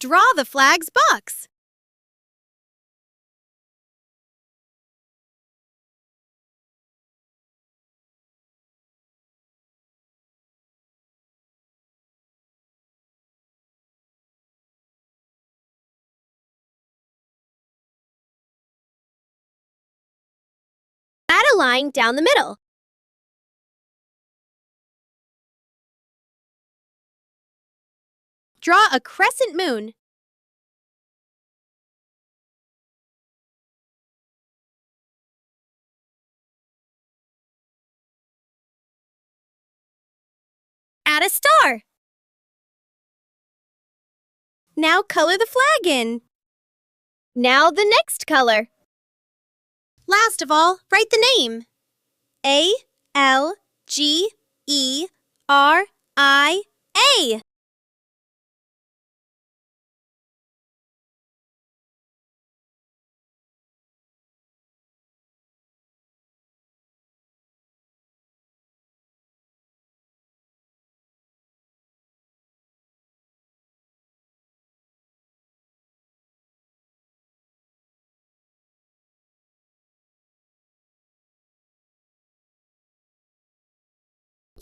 Draw the flag's box. Add a line down the middle. Draw a crescent moon. Add a star. Now color the flag in. Now the next color. Last of all, write the name. Algeria.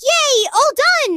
Yay! All done!